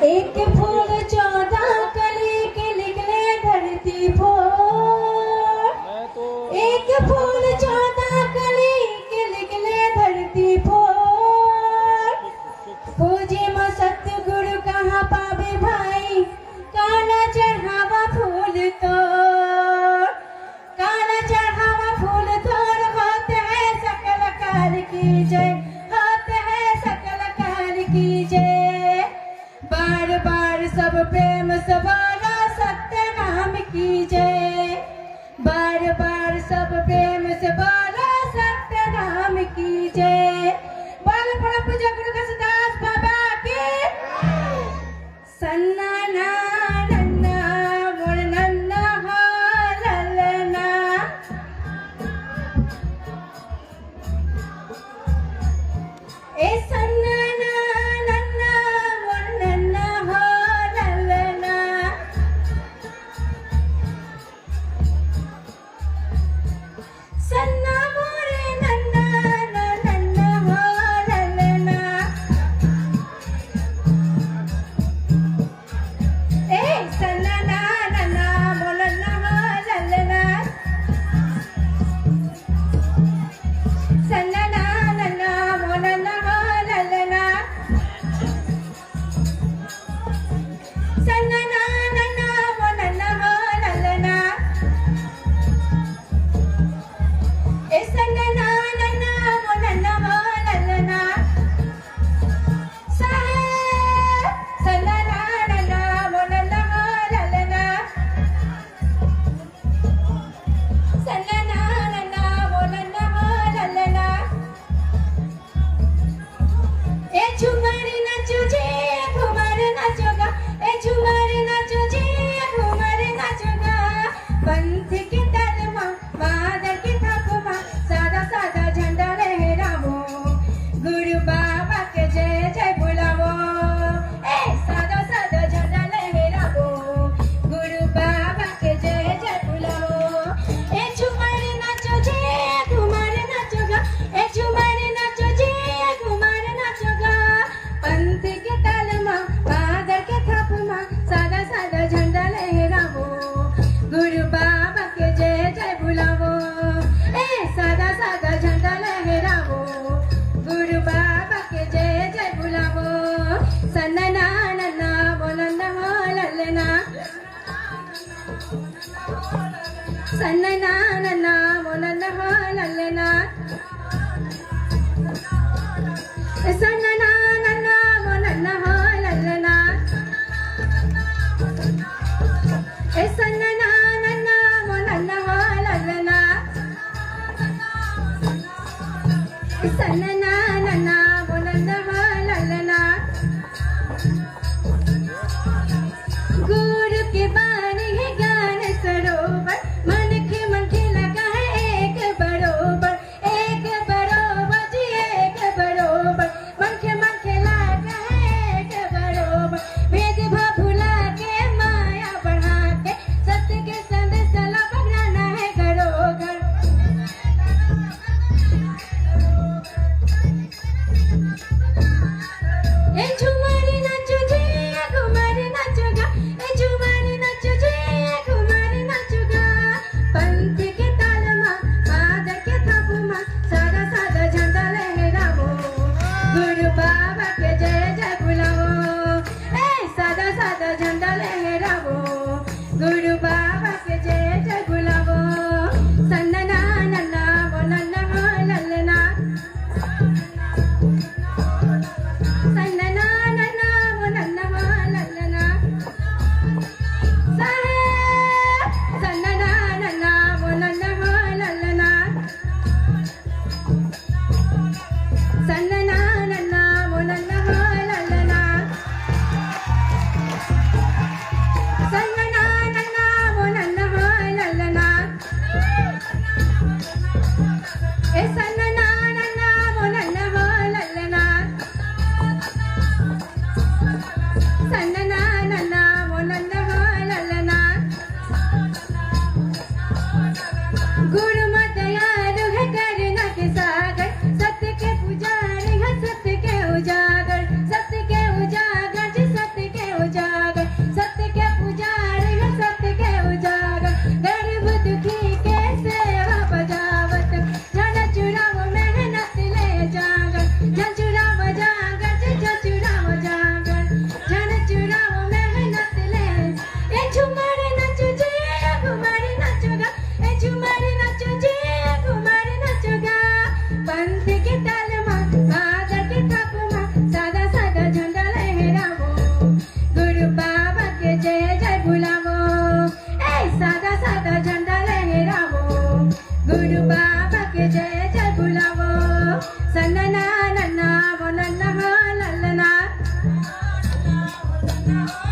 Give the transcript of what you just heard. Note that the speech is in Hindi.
एक फूल 14 कली के निकले धरती फोड़। एक फूल 14 कली के निकले धरती फोड़। खोजे म सतगुरु कहाँ पावे भाई, काला चढ़ावा फूल तोड़। काला चढ़ावा फूल तोड़, होते है सकल काल की जय, होते है सकल काल की जय। बार बार सब प्रेम से बोलो सत्य नाम की जय। बार बार सब प्रेम से बोलो सत्य नाम की जय। बोल परम पूज्य गुरु घसदास बाबा की। सन्ना ना नन्ना मोर नन्ना हो ललना। ए सन्ना ना नन्ना मोर नन्ना हो ललना। सन्ना मोरे नन्ना ना नन्ना हो ललना। ए सन्ना ना नन्ना मोर नन्ना हो ललना। सन्ना ना नन्ना मोर नन्ना हो ललना। सन्ना ना नन्ना मोर नन्ना हो ललना। ए सन्ना ना नन्ना मोर नन्ना हो ललना। सन्ना ना नन्ना मोर नन्ना हो ललना। सन्ना ना नन्ना मोर नन्ना हो ललना। ए झूमर नाचो जे घूमर नाचोगा। ए झूमर नाचो जे घूमर नाचोगा। पंथ के ताल माँ मादर के थाप माँ, सादा सादा झंडा लहरावो। गुरु बाबा के जय जय बुलावो। ए सादा सादा झंडा लहरावो। गुरु बाबा के जय जय बुलावो। ए झूमर नाचो जे घूमर नाचोगा। ए झूमर नाचो जे घूमर नाचोगा। पंथ के ताल माँ मादर के थाप माँ, सादा सादा झंडा लहरावो। गुरु बाबा के जय जय बुलावो। ए सादा सादा झंडा लहरावो। गुरु बाबा के जय जय बुलावो। सन्ना ना नन्ना वो नन्ना हो ललना। सन्ना ना नन्ना वो नन्ना हो ललना। सन्ना ना नन्ना वो नन्ना हो ललना। ए सन्ना ना नन्ना वो नन्ना हो ललना। सन्ना ना नन्ना वो नन्ना हो ललना। गुरु के बानी है ज्ञान सरोवर, मन के लगा ना